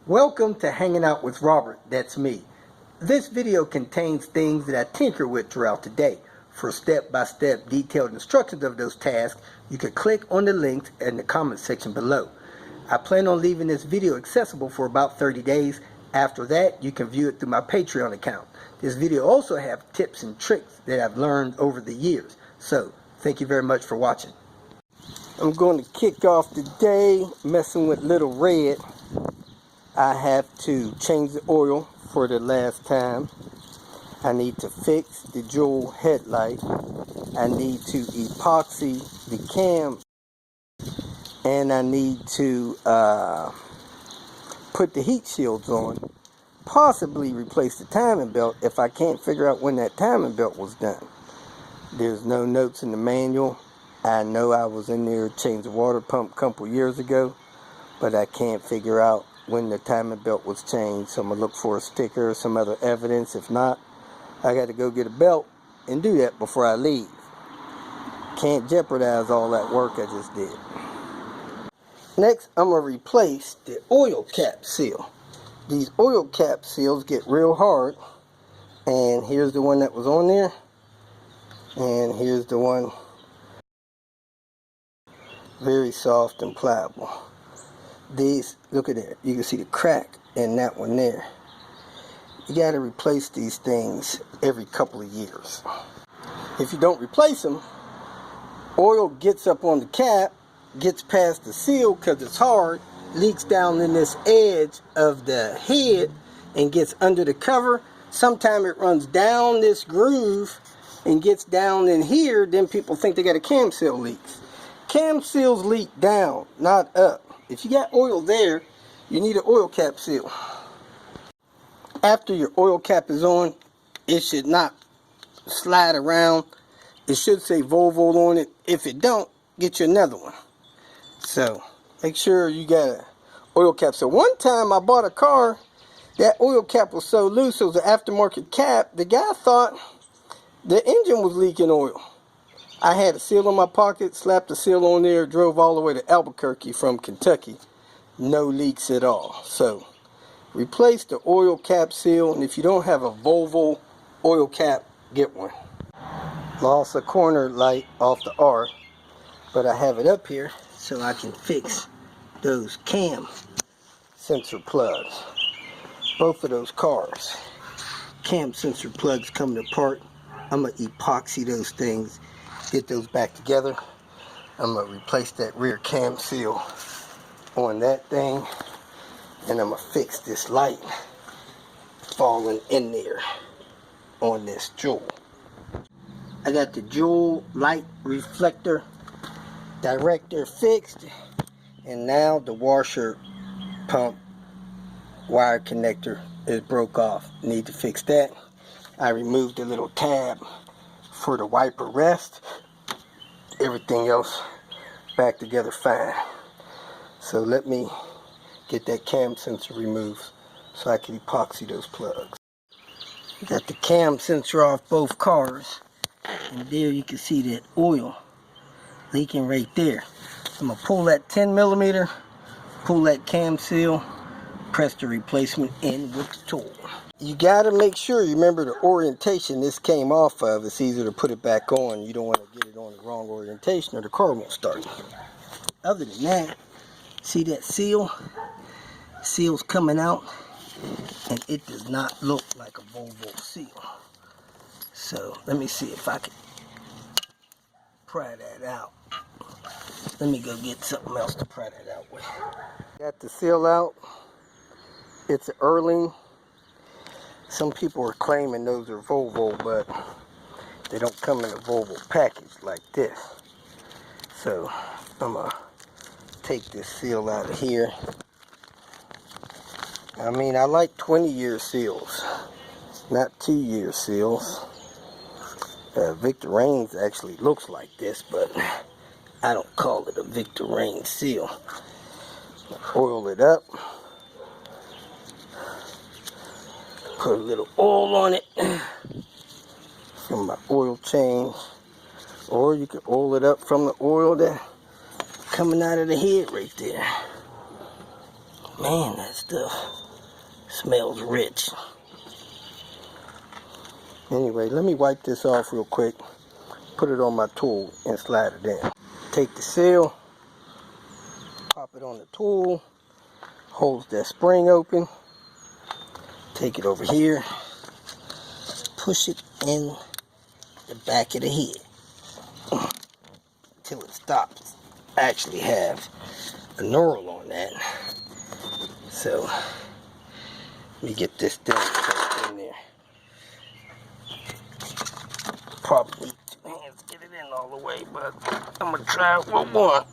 Welcome to Hanging Out with Robert, that's me. This video contains things that I tinker with throughout the day. For step-by-step detailed instructions of those tasks, you can click on the links in the comment section below. I plan on leaving this video accessible for about 30 days. After that, you can view it through my Patreon account. This video also has tips and tricks that I've learned over the years. So, thank you very much for watching. I'm going to kick off the day messing with Lil Red. I have to change the oil for the last time. I need to fix the dual headlight. I need to epoxy the cam. And I need to put the heat shields on. Possibly replace the timing belt if I can't figure out when that timing belt was done. There's no notes in the manual. I know I was in there to change the water pump a couple years ago, but I can't figure out when the timing belt was changed, so I'm going to look for a sticker or some other evidence. If not, I got to go get a belt and do that before I leave. Can't jeopardize all that work I just did. Next, I'm going to replace the oil cap seal. These oil cap seals get real hard, and here's the one that was on there, and here's the one very soft and pliable. These, look at it, you can see the crack in that one there. You got to replace these things every couple of years. If you don't replace them, oil gets up on the cap, gets past the seal because it's hard, leaks down in this edge of the head and gets under the cover. Sometimes it runs down this groove and gets down in here, then people think they got a cam seal leak. Cam seals leak down, not up. If you got oil there, you need an oil cap seal. After your oil cap is on, it should not slide around. It should say Volvo on it. If it don't, get you another one. So, make sure you got an oil cap. So one time I bought a car, that oil cap was so loose, it was an aftermarket cap, the guy thought the engine was leaking oil. I had a seal in my pocket, slapped the seal on there, drove all the way to Albuquerque from Kentucky. No leaks at all. So, replace the oil cap seal, and if you don't have a Volvo oil cap, get one. Lost a corner light off the R, but I have it up here so I can fix those cam sensor plugs. Both of those cars, cam sensor plugs coming apart. I'm going to epoxy those things, get those back together. I'm going to replace that rear cam seal on that thing, and I'm going to fix this light falling in there on this jewel. I got the jewel light reflector director fixed, and now the washer pump wire connector is broke off. Need to fix that. I removed the little tab for the wiper rest. Everything else back together fine. So let me get that cam sensor removed so I can epoxy those plugs. Got the cam sensor off both cars, and there you can see that oil leaking right there. I'm going to pull that 10mm, pull that cam seal, press the replacement in with the tool. You got to make sure you remember the orientation this came off of. It's easier to put it back on. You don't want to get it on the wrong orientation or the car won't start. Other than that, see that seal? Seal's coming out, and it does not look like a Volvo seal. So let me see if I can pry that out. Let me go get something else to pry that out with. Got the seal out. It's an Erling. Some people are claiming those are Volvo, but they don't come in a Volvo package like this. So I'm going to take this seal out of here. I mean, I like 20-year seals, not 2-year seals. Victor Reigns actually looks like this, but I don't call it a Victor Reigns seal. Oil it up. Put a little oil on it from my oil change, or you can oil it up from the oil that coming out of the head right there. Man, that stuff smells rich. Anyway, let me wipe this off real quick. Put it on my tool and slide it in. Take the seal, pop it on the tool, holds that spring open. Take it over here, push it in the back of the head until it stops. I actually have a knurl on that. So, let me get this thing tucked in there. Probably need 2 hands to get it in all the way, but I'm gonna try it with one.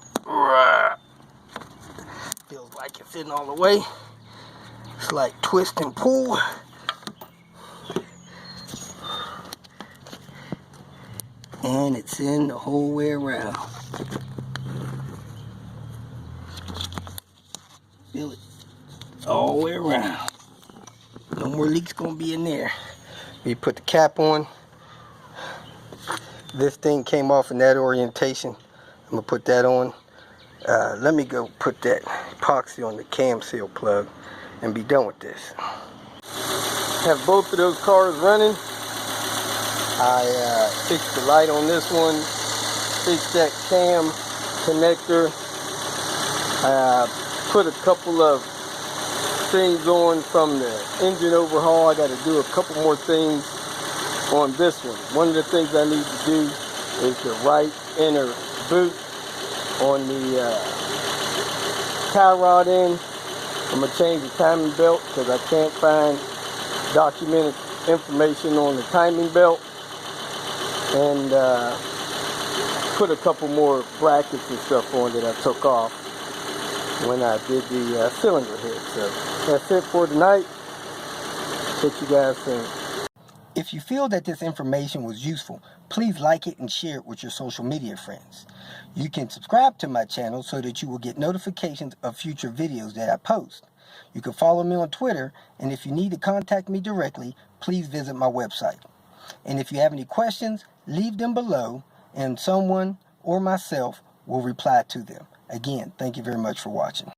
Feels like it's in all the way. It's like twist and pull. And it's in the whole way around. Feel it all the way around. No more leaks gonna be in there. We put the cap on. This thing came off in that orientation. I'm gonna put that on. Let me go put that epoxy on the cam seal plug and be done with this. Have both of those cars running. I fixed the light on this one, fixed that cam connector. Put a couple of things on from the engine overhaul. I got to do a couple more things on this one. One of the things I need to do is the right inner boot on the tie rod end. I'm going to change the timing belt because I can't find documented information on the timing belt. And put a couple more brackets and stuff on that I took off when I did the cylinder head. So that's it for tonight. Catch you guys soon. If you feel that this information was useful, please like it and share it with your social media friends. You can subscribe to my channel so that you will get notifications of future videos that I post. You can follow me on Twitter, and if you need to contact me directly, please visit my website. And if you have any questions, leave them below, and someone or myself will reply to them. Again, thank you very much for watching.